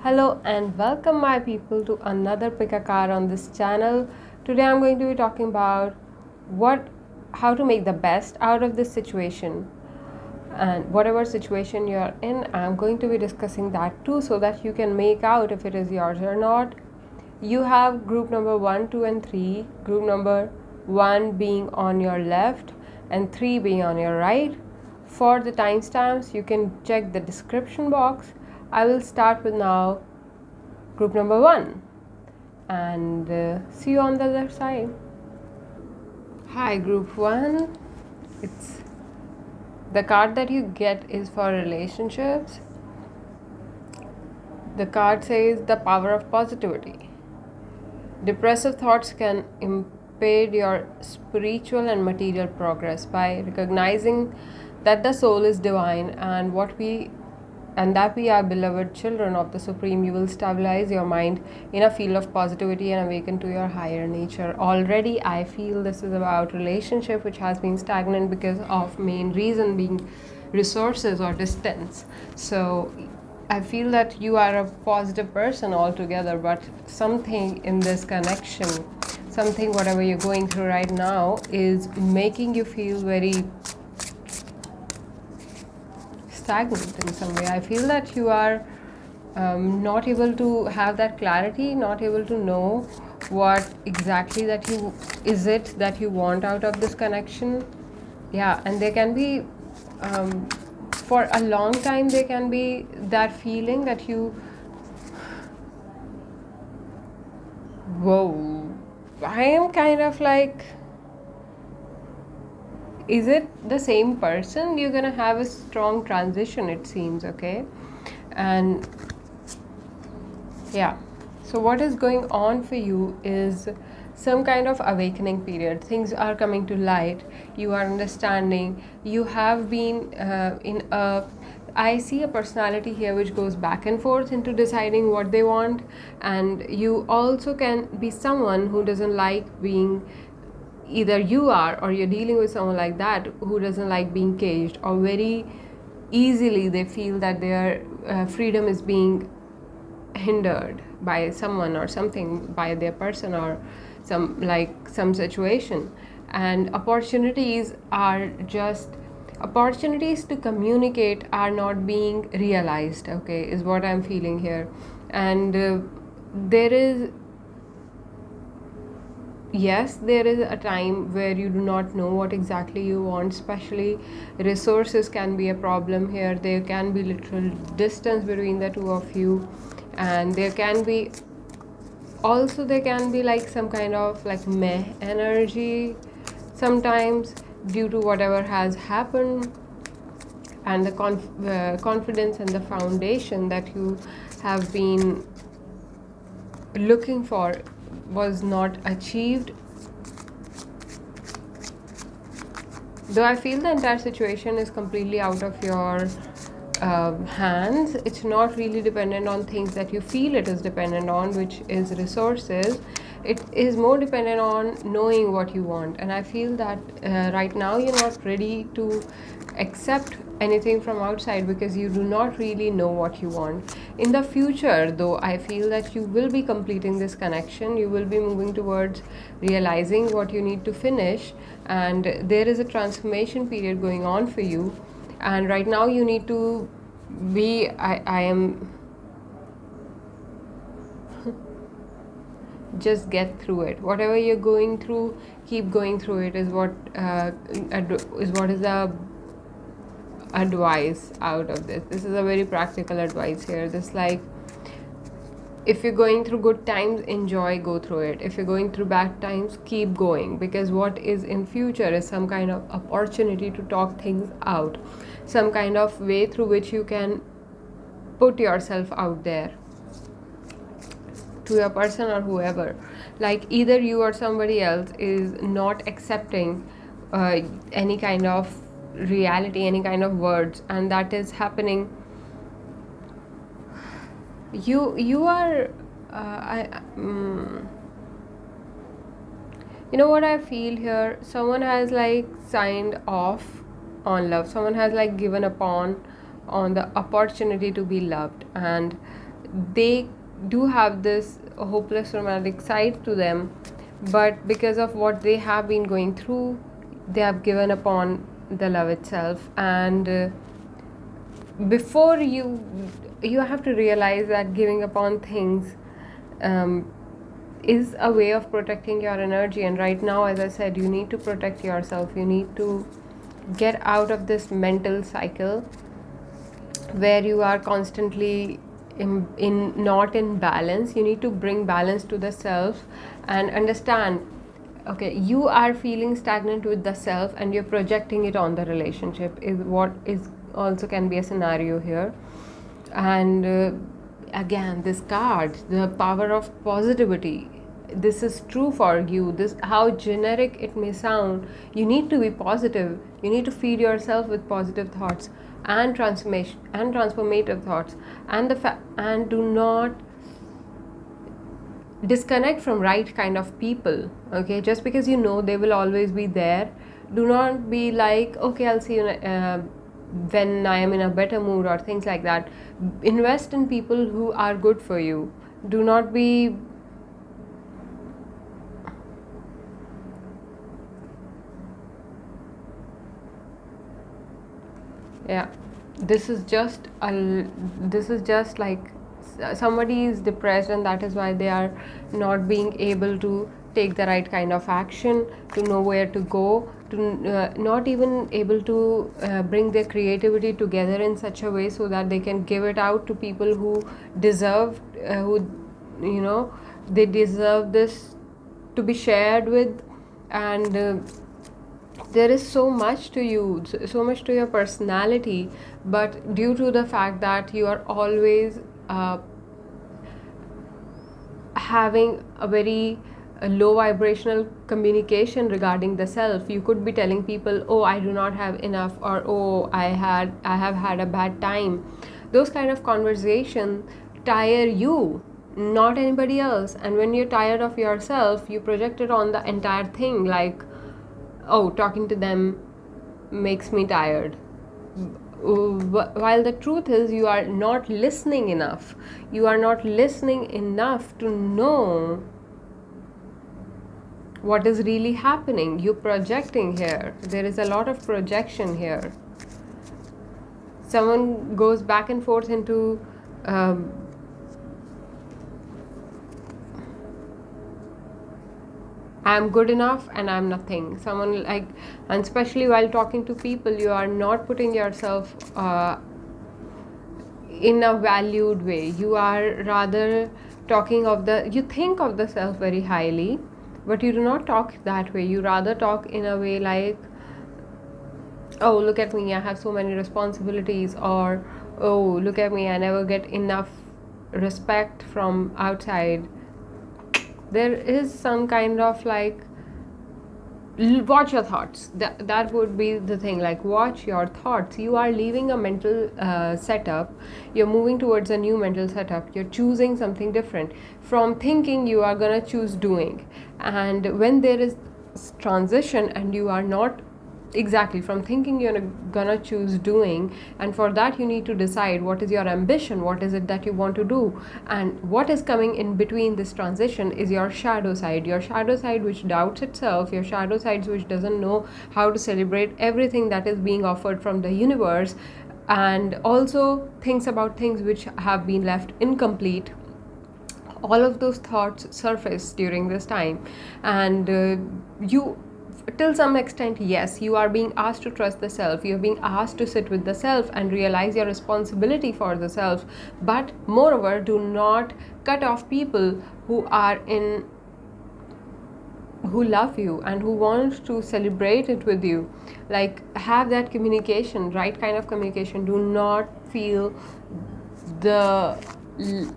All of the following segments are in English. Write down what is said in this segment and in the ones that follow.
Hello and welcome my people to another pick a card on this channel. Today I'm going to be talking about how to make the best out of this situation, and whatever situation you're in, I'm going to be discussing that too so that you can make out if it is yours or not. You have group number 1, 2 and 3. Group number 1 being on your left and 3 being on your right. For the timestamps, you can check the description box. I will start with now group number 1 and see you on the other side. Hi group 1. It's the card that you get is for relationships. The card says the power of positivity. Depressive thoughts can impede your spiritual and material progress. By recognizing that the soul is divine and that we are beloved children of the Supreme, you will stabilize your mind in a field of positivity and awaken to your higher nature. Already I feel this is about relationship which has been stagnant because of main reason being resources or distance. So I feel that you are a positive person altogether, but something in this connection, something whatever you're going through right now is making you feel very stagnant in some way. I feel that you are not able to have that clarity, not able to know what exactly that you want out of this connection. Yeah, and there can be for a long time there can be that feeling that I am kind of like, is it the same person? You're gonna have a strong transition, it seems. Okay, and yeah, so what is going on for you is some kind of awakening period. Things are coming to light, you are understanding. You have been I see a personality here which goes back and forth into deciding what they want, and you also can be someone who doesn't like being, either you are or you're dealing with someone like that who doesn't like being caged, or very easily they feel that their freedom is being hindered by someone or something, by their person or some situation. And opportunities to communicate are not being realized, okay, is what I'm feeling here. And there is a time where you do not know what exactly you want, especially resources can be a problem here. There can be literal distance between the two of you, and there can be like some kind of like meh energy sometimes due to whatever has happened, and the confidence and the foundation that you have been looking for was not achieved. Though I feel the entire situation is completely out of your hands. It's not really dependent on things that you feel it is dependent on, which is resources. It is more dependent on knowing what you want, and I feel that right now you're not ready to accept anything from outside because you do not really know what you want. In the future though, I feel that you will be completing this connection, you will be moving towards realizing what you need to finish, and there is a transformation period going on for you. And right now you need to be I am just get through it. Whatever you're going through, keep going through it is what is the advice out of this. This is a very practical advice here. This, like, if you're going through good times, enjoy, go through it. If you're going through bad times, keep going, because what is in future is some kind of opportunity to talk things out, some kind of way through which you can put yourself out there to your person or whoever. Like, either you or somebody else is not accepting any kind of reality, any kind of words, and that is happening. You are you know what I feel here? Someone has like signed off on love. Someone has like given upon on the opportunity to be loved, and they do have this hopeless romantic side to them, but because of what they have been going through, they have given up on the love itself. And before you have to realize that giving up on things is a way of protecting your energy. And right now, as I said, you need to protect yourself. You need to get out of this mental cycle where you are constantly in not in balance. You need to bring balance to the self and understand, okay, you are feeling stagnant with the self and you're projecting it on the relationship, is what is also can be a scenario here. And again, this card, the power of positivity, this is true for you. This, how generic it may sound, you need to be positive. You need to feed yourself with positive thoughts and transformation and transformative thoughts, and do not disconnect from right kind of people. Okay, just because you know they will always be there, do not be like, okay, I'll see you when I am in a better mood or things like that. Invest in people who are good for you. Do not be yeah, this is just like somebody is depressed, and that is why they are not being able to take the right kind of action, to know where to go, to not even able to bring their creativity together in such a way so that they can give it out to people who deserve, who, you know, they deserve this to be shared with. And there is so much to you, so much to your personality, but due to the fact that you are always having a very low vibrational communication regarding the self, you could be telling people, oh, I do not have enough, or oh, I have had a bad time. Those kind of conversation tire you, not anybody else. And when you're tired of yourself, you project it on the entire thing, like, oh, talking to them makes me tired. While the truth is, you are not listening enough. You are not listening enough to know what is really happening. You're projecting here. There is a lot of projection here. Someone goes back and forth into I'm good enough and I'm nothing. Someone like, and especially while talking to people, you are not putting yourself in a valued way. You are rather talking of the, you think of the self very highly, but you do not talk that way. You rather talk in a way like, oh, look at me, I have so many responsibilities, or oh, look at me, I never get enough respect from outside. There is some kind of like, watch your thoughts. That would be the thing, like, watch your thoughts. You are leaving a mental setup, you're moving towards a new mental setup, you're choosing something different. From thinking, you are gonna choose doing. And when there is transition and you are not exactly from thinking, you're gonna choose doing, and for that you need to decide what is your ambition, what is it that you want to do. And what is coming in between this transition is your shadow side, which doubts itself, your shadow side which doesn't know how to celebrate everything that is being offered from the universe, and also thinks about things which have been left incomplete. All of those thoughts surface during this time, and you, till some extent, yes, you are being asked to trust the self, you're being asked to sit with the self and realize your responsibility for the self. But moreover, do not cut off people who are in, who love you and who want to celebrate it with you. Like, have that communication, right kind of communication. Do not feel the,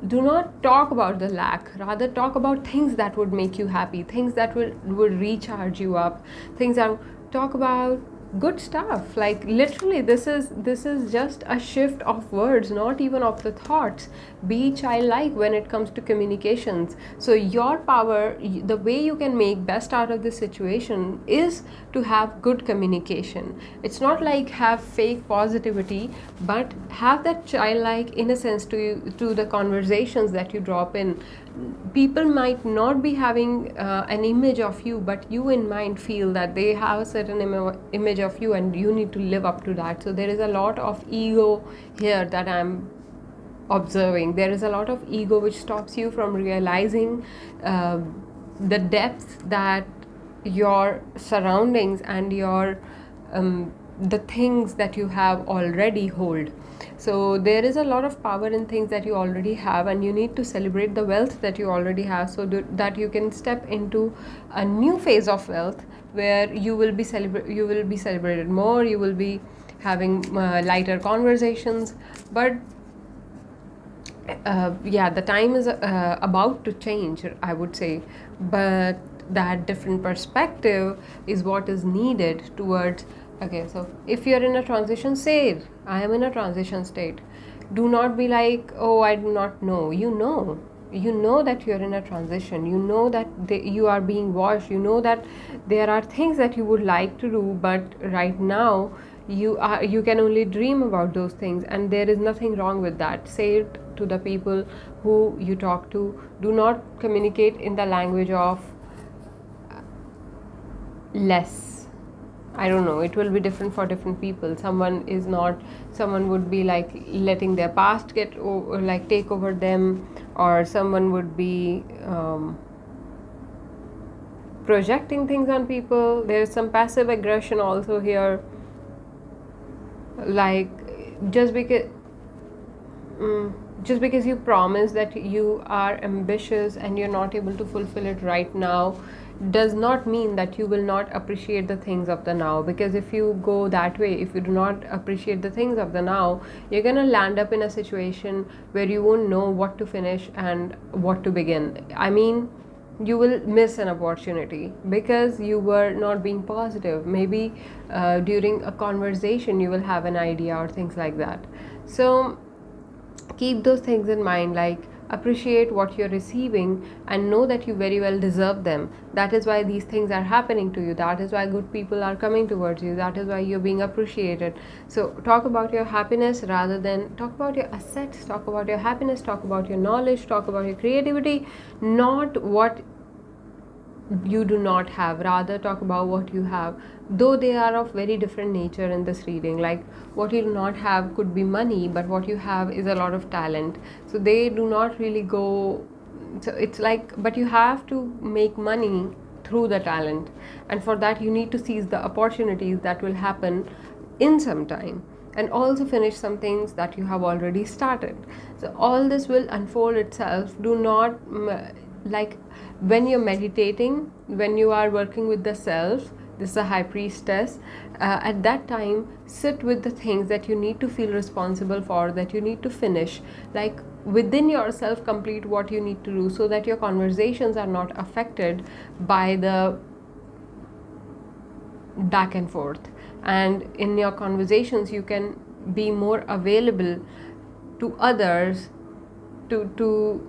do not talk about the lack, rather talk about things that would make you happy, things that would recharge you up, things that talk about good stuff. Like literally, this is just a shift of words, not even of the thoughts. Be childlike when it comes to communications. So your power, the way you can make best out of this situation is to have good communication. It's not like have fake positivity, but have that childlike innocence to the conversations that you drop in. People might not be having an image of you, but you in mind feel that they have a certain image of you, and you need to live up to that. So there is a lot of ego here that I'm observing. There is a lot of ego which stops you from realizing the depth that your surroundings and your the things that you have already hold. So there is a lot of power in things that you already have, and you need to celebrate the wealth that you already have, so that you can step into a new phase of wealth where you will be celebrated more. You will be having lighter conversations. But yeah, the time is about to change, I would say. But that different perspective is what is needed towards. Okay, so if you're in a transition, say I am in a transition state. Do not be like, oh, I do not know. You know that you're in a transition. You know that you are being washed. You know that there are things that you would like to do, but right now you can only dream about those things, and there is nothing wrong with that. Say it to the people who you talk to. Do not communicate in the language of less. I don't know, it will be different for different people. Someone would be like letting their past get over, like take over them, or someone would be projecting things on people. There's some passive aggression also here. Like just because you promise that you are ambitious and you're not able to fulfill it right now, does not mean that you will not appreciate the things of the now. Because if you go that way, if you do not appreciate the things of the now, you're gonna land up in a situation where you won't know what to finish and what to begin. I mean, you will miss an opportunity because you were not being positive. Maybe during a conversation you will have an idea or things like that. So keep those things in mind. Like, appreciate what you're receiving and know that you very well deserve them. That is why these things are happening to you. That is why good people are coming towards you. That is why you're being appreciated. So talk about your happiness rather than talk about your assets. Talk about your happiness, talk about your knowledge, talk about your creativity, not what you do not have. Rather talk about what you have, though they are of very different nature in this reading. Like, what you do not have could be money, but what you have is a lot of talent. So they do not really go. So it's like, but you have to make money through the talent, and for that you need to seize the opportunities that will happen in some time, and also finish some things that you have already started. So all this will unfold itself. Do not like, when you're meditating, when you are working with the self, this is a high priestess, at that time sit with the things that you need to feel responsible for, that you need to finish. Like, within yourself complete what you need to do, so that your conversations are not affected by the back and forth. And in your conversations you can be more available to others, to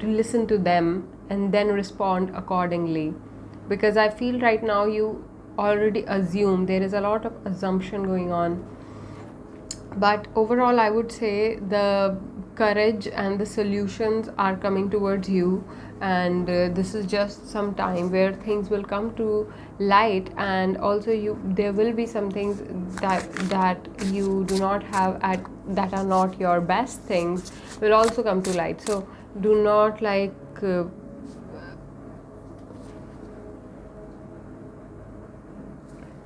listen to them and then respond accordingly. Because I feel right now you already assume, there is a lot of assumption going on. But overall I would say the courage and the solutions are coming towards you, and this is just some time where things will come to light. And also there will be some things that you do not have that are not your best things will also come to light. So do not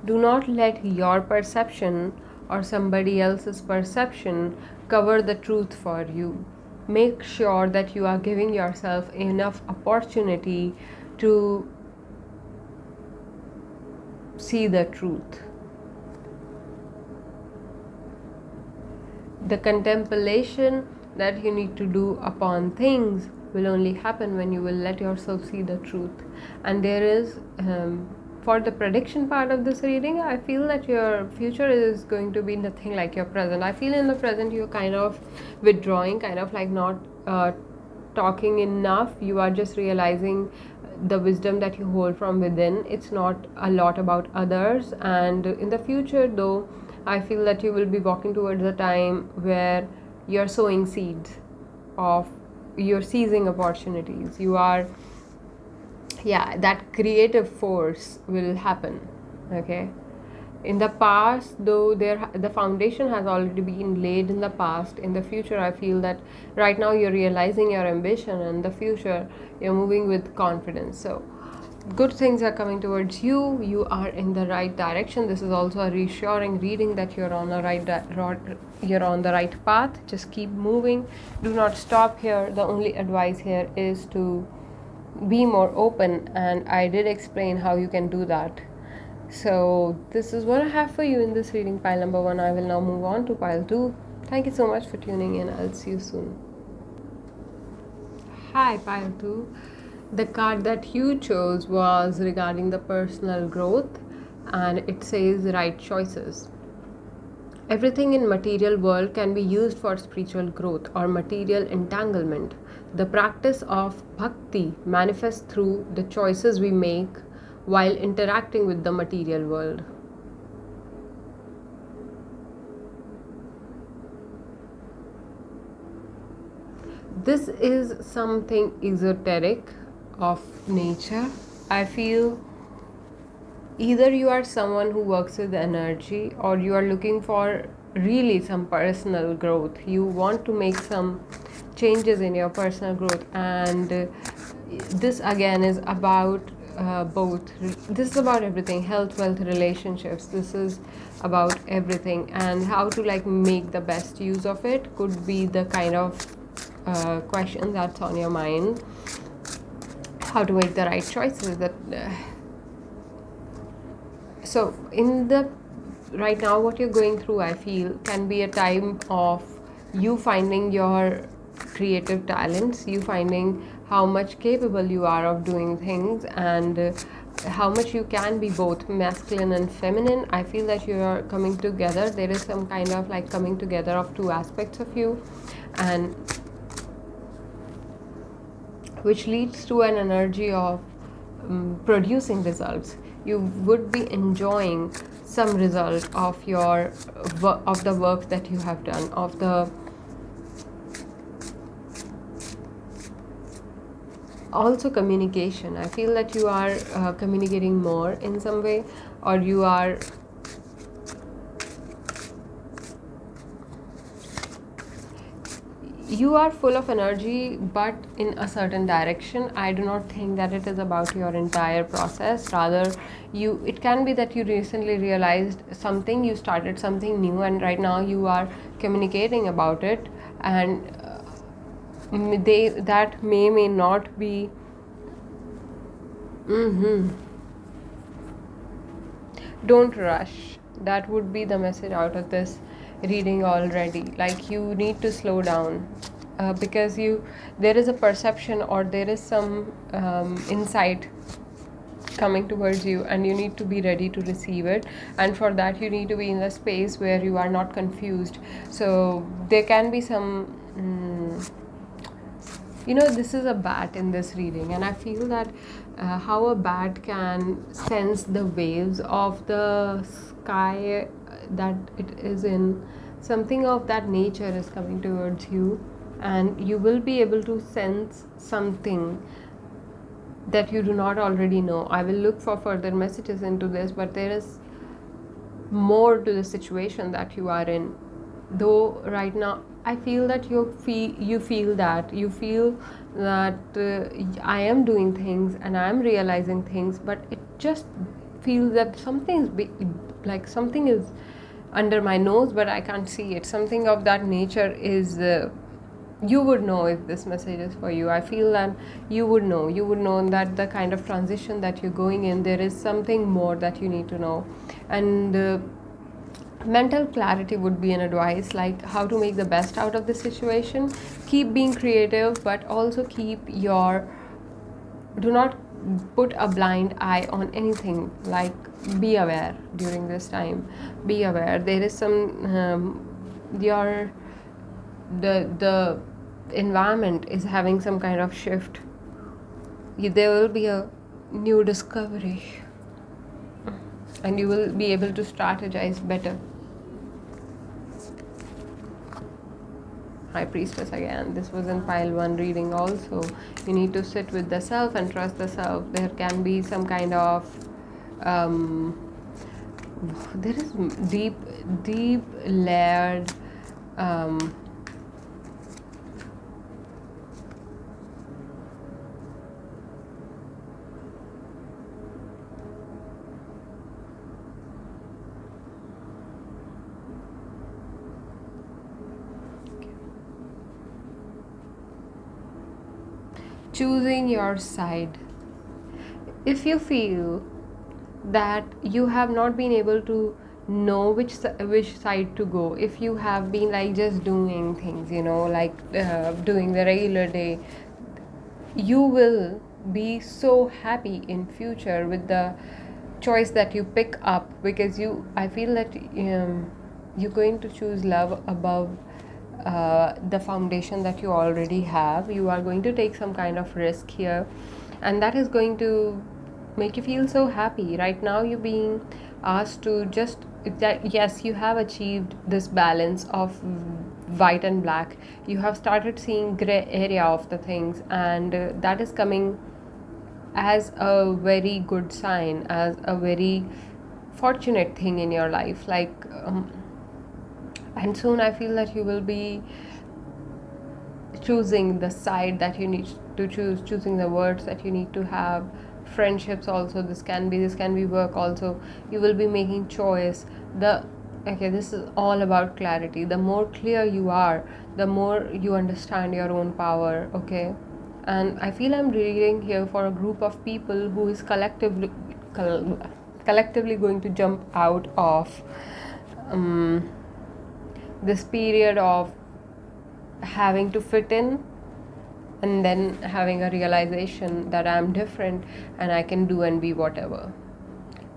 do not let your perception or somebody else's perception cover the truth for you. Make sure that you are giving yourself enough opportunity to see the truth. The contemplation that you need to do upon things will only happen when you will let yourself see the truth. And there is for the prediction part of this reading, I feel that your future is going to be nothing like your present. I feel in the present you're kind of withdrawing, kind of like not talking enough. You are just realizing the wisdom that you hold from within. It's not a lot about others. And in the future though, I feel that you will be walking towards a time where you're sowing seeds of, you're seizing opportunities, you are, yeah, that creative force will happen. Okay, in the past though, the foundation has already been laid in the past. In the future, I feel that right now you're realizing your ambition, and in the future you're moving with confidence. So good things are coming towards you. You are in the right direction. This is also a reassuring reading that you're on the you're on the right path. Just keep moving, do not stop here. The only advice here is to be more open, and I did explain how you can do that. So this is what I have for you in this reading, pile number 1. I will now move on to pile 2. Thank you so much for tuning in. I'll see you soon. Hi, pile 2. The card that you chose was regarding the personal growth, and it says right choices. Everything in material world can be used for spiritual growth or material entanglement. The practice of bhakti manifests through the choices we make while interacting with the material world. This is something esoteric of nature. I feel either you are someone who works with energy, or you are looking for really some personal growth. You want to make some changes in your personal growth, and this again is about both. This is about everything: health, wealth, relationships. This is about everything, and how to like make the best use of it could be the kind of question that's on your mind. How to make the right choices. That so in the right now what you're going through, I feel, can be a time of you finding your creative talents, you finding how much capable you are of doing things, and how much you can be both masculine and feminine. I feel that you are coming together. There is some kind of like coming together of two aspects of you, and which leads to an energy of producing results. You would be enjoying some result of your of the work that you have done, of the also communication. I feel that you are communicating more in some way, or you are full of energy, but in a certain direction. I do not think that it is about your entire process. Rather, it can be that you recently realized something, you started something new, and right now you are communicating about it, and that may not be don't rush. That would be the message out of this reading already. Like, you need to slow down, because there is a perception, or there is some insight coming towards you, and you need to be ready to receive it. And for that, you need to be in the space where you are not confused. So there can be some this is a bat in this reading, and I feel that how a bat can sense the waves of the sky that it is in. Something of that nature is coming towards you, and you will be able to sense something that you do not already know. I will look for further messages into this, but there is more to the situation that you are in. Though right now I feel that you feel that I am doing things and I am realizing things, but it just feels that something is under my nose, but I can't see it. Something of that nature is you would know if this message is for you. I feel that you would know that the kind of transition that you're going in, there is something more that you need to know. And mental clarity would be an advice, like how to make the best out of the situation. Keep being creative, but also do not put a blind eye on anything. Like, be aware during this time. Be aware. There is some your the environment is having some kind of shift. There will be a new discovery, and you will be able to strategize better. High Priestess again. This was in pile 1 reading also. You need to sit with the self and trust the self. There can be some kind of there is deep layered choosing your side. If you feel that you have not been able to know which side to go, if you have been like just doing things, like doing the regular day, you will be so happy in future with the choice that you pick up, because I feel that you're going to choose love above the foundation that you already have. You are going to take some kind of risk here, and that is going to make you feel so happy. Right now you're being asked to just that, yes, you have achieved this balance of white and black. You have started seeing gray area of the things, and that is coming as a very good sign, as a very fortunate thing in your life. Like and soon I feel that you will be choosing the side that you need to choose, choosing the words that you need to have. Friendships also, this can be work also. You will be making choice. This is all about clarity. The more clear you are, the more you understand your own power. Okay, and I feel I'm reading here for a group of people who is collectively going to jump out of this period of having to fit in, and then having a realization that I'm different and I can do and be whatever.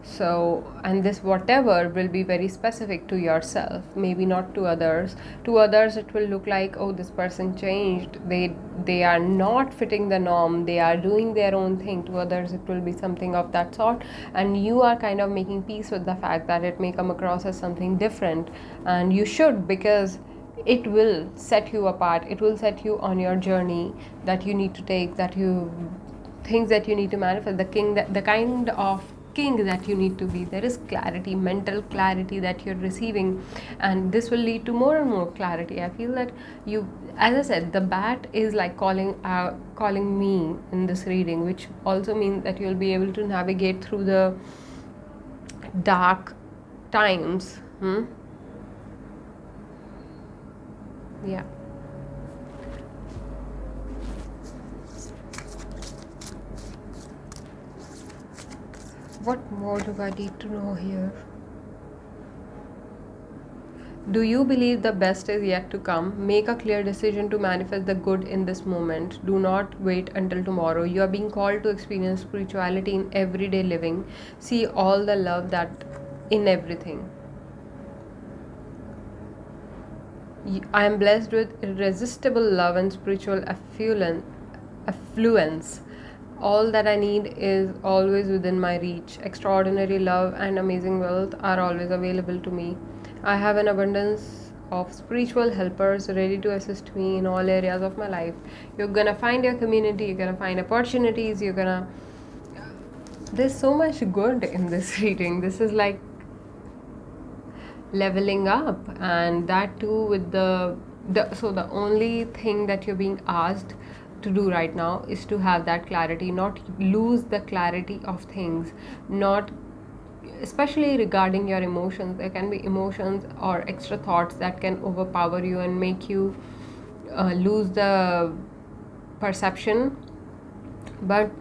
So, and this whatever will be very specific to yourself, maybe not to others. To others it will look like, oh, this person changed, they are not fitting the norm, they are doing their own thing. To others it will be something of that sort, and you are kind of making peace with the fact that it may come across as something different, and you should, because it will set you apart. It will set you on your journey that you need to take, things that you need to manifest, the kind of king that you need to be. There is clarity, mental clarity that you're receiving, and this will lead to more and more clarity. I feel that as I said, the bat is like calling me in this reading, which also means that you'll be able to navigate through the dark times. Yeah. What more do I need to know here? Do you believe the best is yet to come? Make a clear decision to manifest the good in this moment. Do not wait until tomorrow. You are being called to experience spirituality in everyday living. See all the love that in everything. I am blessed with irresistible love and spiritual affluence. All that I need is always within my reach. Extraordinary love and amazing wealth are always available to me. I have an abundance of spiritual helpers ready to assist me in all areas of my life. You're gonna find your community, you're gonna find opportunities, there's so much good in this reading. This is like leveling up, and that too with so the only thing that you're being asked to do right now is to have that clarity, not lose the clarity of things, not especially regarding your emotions. There can be emotions or extra thoughts that can overpower you and make you lose the perception. But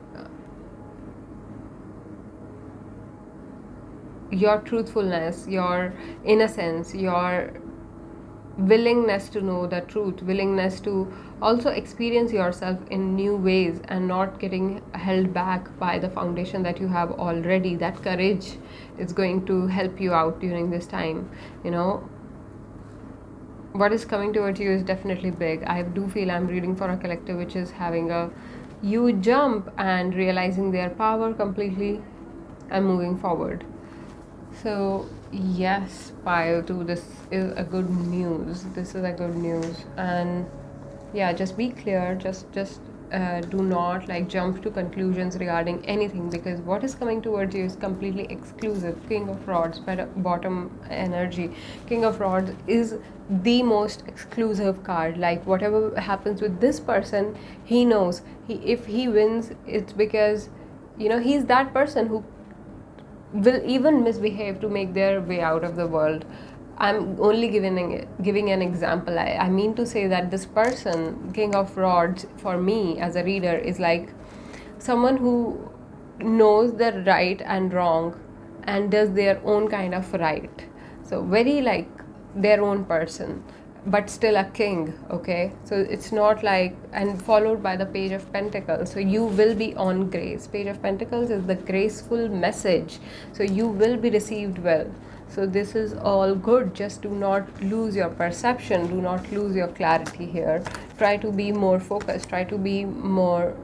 your truthfulness, your innocence, your willingness to know the truth, willingness to also experience yourself in new ways and not getting held back by the foundation that you have already. That courage is going to help you out during this time. You know, what is coming towards you is definitely big. I do feel I'm reading for a collective which is having a huge jump and realizing their power completely and moving forward. So yes, pile 2, this is a good news. This is a good news. And yeah, just be clear, just do not like jump to conclusions regarding anything, because what is coming towards you is completely exclusive. King of Rods, bottom energy. King of Rods is the most exclusive card. Like whatever happens with this person, he knows if he wins, it's because, you know, he's that person who will even misbehave to make their way out of the world. I'm only giving an example. I mean to say that this person, King of Rods, for me as a reader, is like someone who knows the right and wrong and does their own kind of right. So very like their own person, but still a king. Okay, so it's not like, and followed by the Page of Pentacles. So you will be on grace. Page of Pentacles is the graceful message, so you will be received well. So this is all good. Just do not lose your perception, do not lose your clarity here. Try to be more focused, try to be more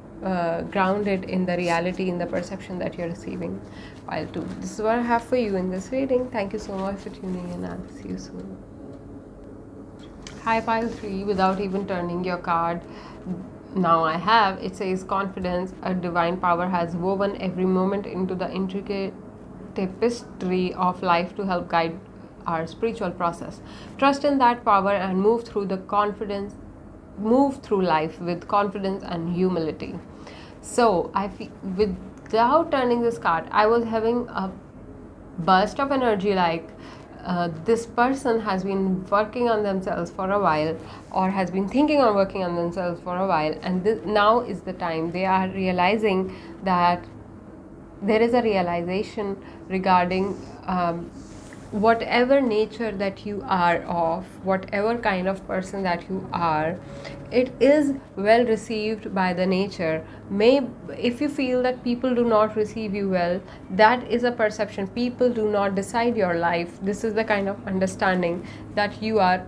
grounded in the reality, in the perception that you're receiving. Pile 2, this is what I have for you in this reading. Thank you so much for tuning in. I'll see you soon. Hi, Pile 3, without even turning your card, now I have, it says confidence. A divine power has woven every moment into the intricate tapestry of life to help guide our spiritual process. Trust in that power and move through life with confidence and humility. So I feel, without turning this card, I was having a burst of energy like this person has been working on themselves for a while, or has been thinking on working on themselves for a while, and now is the time they are realizing that there is a realization regarding whatever nature that you are of, whatever kind of person that you are, it is well received by the nature. If you feel that people do not receive you well, that is a perception. People do not decide your life. This is the kind of understanding that you are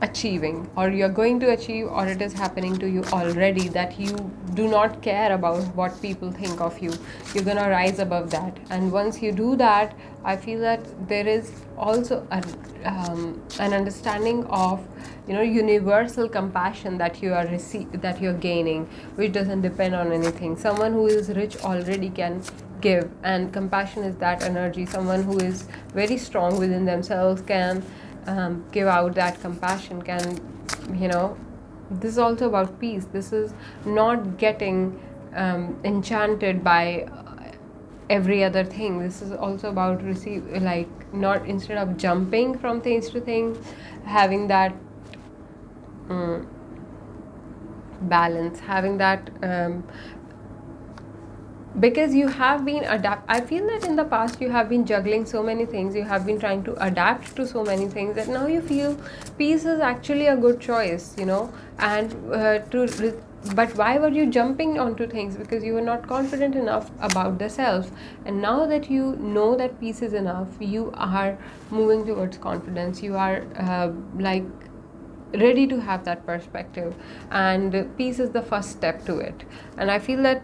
achieving, or you're going to achieve, or it is happening to you already, that you do not care about what people think of you. You're gonna rise above that, and once you do that, I feel that there is also an understanding of, you know, universal compassion that you are that you're gaining, which doesn't depend on anything. Someone who is rich already can give, and compassion is that energy. Someone who is very strong within themselves can give out that compassion, can, you know, this is also about peace. This is not getting enchanted by every other thing. This is also about not, instead of jumping from things to things, having that balance, having that because you have been I feel that in the past you have been juggling so many things, you have been trying to adapt to so many things, that now you feel peace is actually a good choice, you know. And but why were you jumping onto things? Because you were not confident enough about the self, and now that you know that peace is enough, you are moving towards confidence. You are like ready to have that perspective, and peace is the first step to it. And I feel that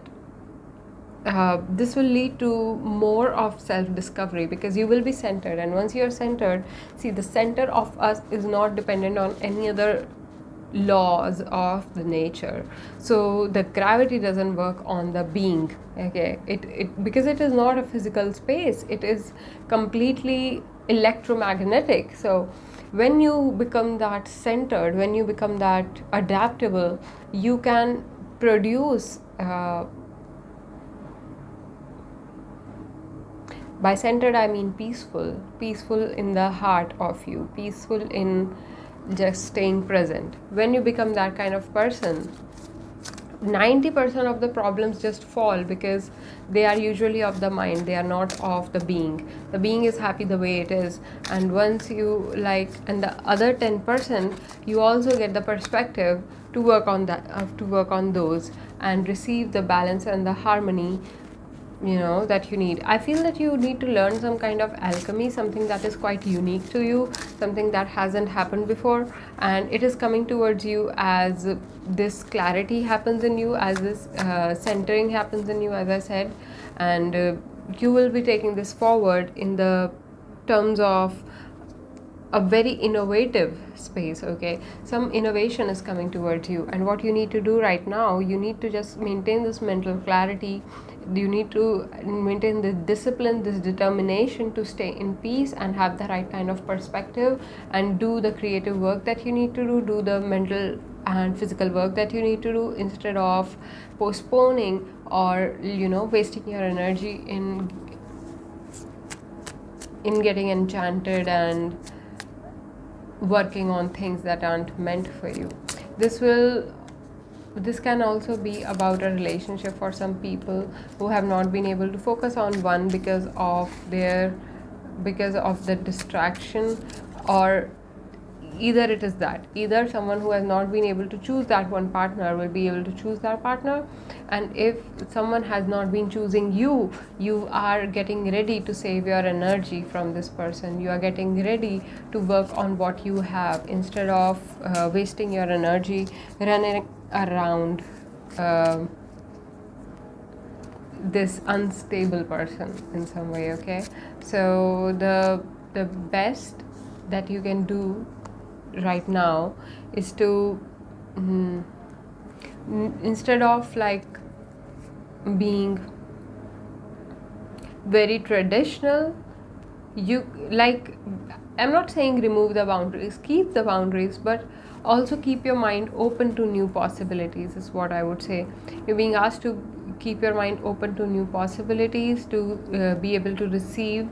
this will lead to more of self-discovery, because you will be centered, and once you are centered, see, the center of us is not dependent on any other laws of the nature. So the gravity doesn't work on the being, okay, it because it is not a physical space, it is completely electromagnetic. So when you become that centered, when you become that adaptable, you can produce by centered, I mean peaceful in the heart of you, peaceful in just staying present. When you become that kind of person, 90% of the problems just fall because they are usually of the mind, they are not of the being. The being is happy the way it is, and once you like, and the other 10% you also get the perspective to work on that, to work on those and receive the balance and the harmony, you know, that you need. I feel that you need to learn some kind of alchemy, something that is quite unique to you, something that hasn't happened before, and it is coming towards you as this clarity happens in you, as this centering happens in you, as I said. And you will be taking this forward in the terms of a very innovative space. Okay, some innovation is coming towards you, and what you need to do right now, you need to just maintain this mental clarity. You need to maintain this discipline, this determination to stay in peace and have the right kind of perspective, and do the creative work that you need to do the mental and physical work that you need to do, instead of postponing or, you know, wasting your energy in getting enchanted and working on things that aren't meant for you. This can also be about a relationship for some people who have not been able to focus on one because of the distraction, or either someone who has not been able to choose that one partner will be able to choose that partner, and if someone has not been choosing you, you are getting ready to save your energy from this person. You are getting ready to work on what you have, instead of wasting your energy running around this unstable person in some way. Okay, so the best that you can do right now is to instead of like being very traditional, you like, I'm not saying remove the boundaries, keep the boundaries, but also keep your mind open to new possibilities, is what I would say. You're being asked to keep your mind open to new possibilities, to be able to receive,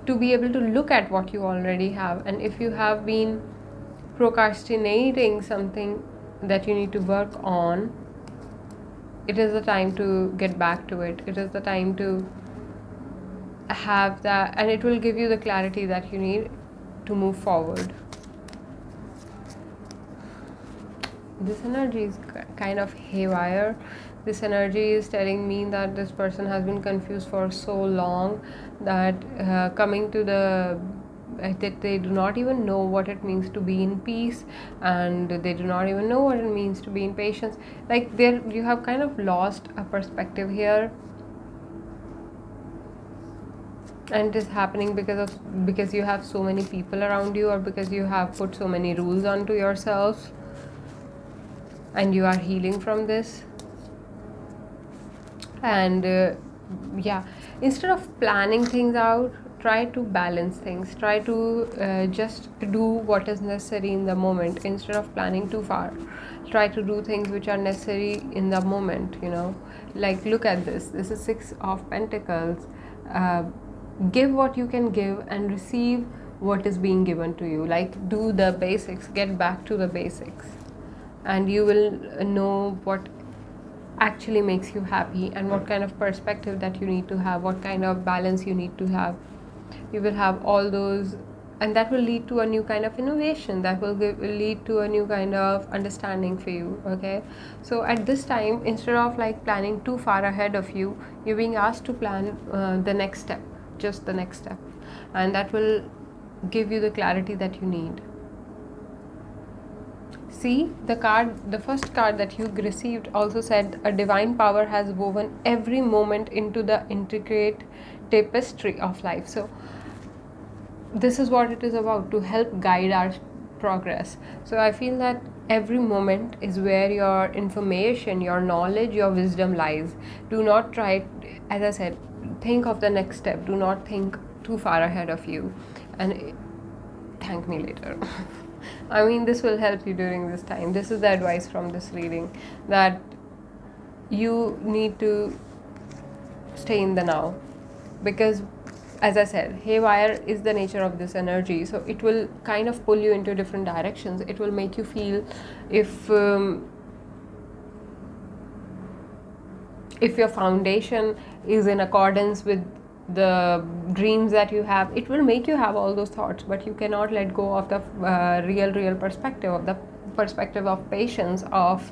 to be able to look at what you already have. And if you have been procrastinating something that you need to work on, it is the time to get back to it. It is the time to have that, and it will give you the clarity that you need to move forward. This energy is kind of haywire. This energy is telling me that this person has been confused for so long that coming to the that they do not even know what it means to be in peace, and they do not even know what it means to be in patience. Like, there you have kind of lost a perspective here, and it is happening because you have so many people around you, or because you have put so many rules onto yourself, and you are healing from this. And yeah, instead of planning things out, try to balance things. Try to just do what is necessary in the moment, instead of planning too far. Try to do things which are necessary in the moment, you know. Like, look at this is 6 of Pentacles. Give what you can give and receive what is being given to you. Like, do the basics, get back to the basics, and you will know what actually makes you happy, and what kind of perspective that you need to have, what kind of balance you need to have. You will have all those, and that will lead to a new kind of innovation, that will lead to a new kind of understanding for you. Okay, so at this time, instead of like planning too far ahead of you, you're being asked to plan the next step, just the next step, and that will give you the clarity that you need. See, the first card that you received also said a divine power has woven every moment into the intricate tapestry of life. So this is what it is about, to help guide our progress. So I feel that every moment is where your information, your knowledge, your wisdom lies. Do not try, as I said, think of the next step. Do not think too far ahead of you, and thank me later. I mean, this will help you during this time. This is the advice from this reading, that you need to stay in the now, because, as I said, haywire is the nature of this energy. So it will kind of pull you into different directions. It will make you feel, if if your foundation is in accordance with the dreams that you have, it will make you have all those thoughts, but you cannot let go of the real perspective, of the perspective of patience, of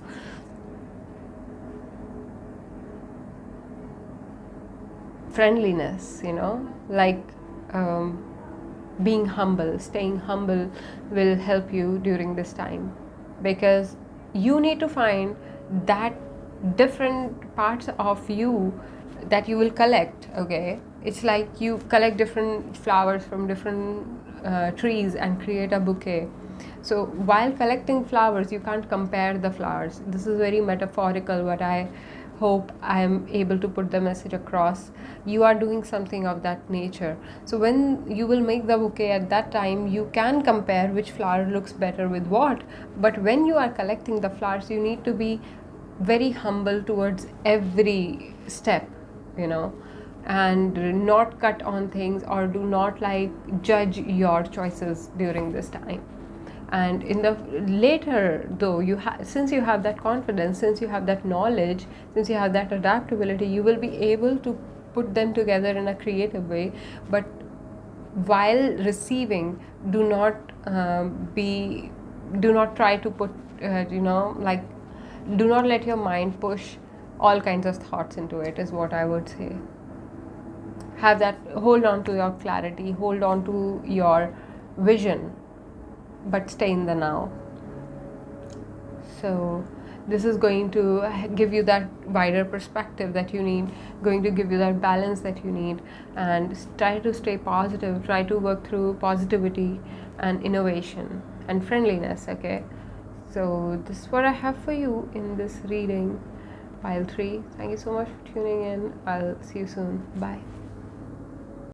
friendliness, like being humble. Staying humble will help you during this time, because you need to find that different parts of you that you will collect. Okay, it's like you collect different flowers from different trees and create a bouquet. So while collecting flowers, you can't compare the flowers. This is very metaphorical, but I hope I am able to put the message across. You are doing something of that nature. So when you will make the bouquet, at that time you can compare which flower looks better with what. But when you are collecting the flowers, you need to be very humble towards every step, and not cut on things, or do not like judge your choices during this time. And in the later, though, since you have that confidence, since you have that knowledge, since you have that adaptability, you will be able to put them together in a creative way. But while receiving, do not try to put like, do not let your mind push all kinds of thoughts into it, is what I would say. Hold on to your clarity, hold on to your vision, but stay in the now. So this is going to give you that wider perspective that you need, going to give you that balance that you need, and try to stay positive, try to work through positivity and innovation and friendliness. Okay, so this is what I have for you in this reading, pile 3. Thank you so much for tuning in. I'll see you soon. Bye.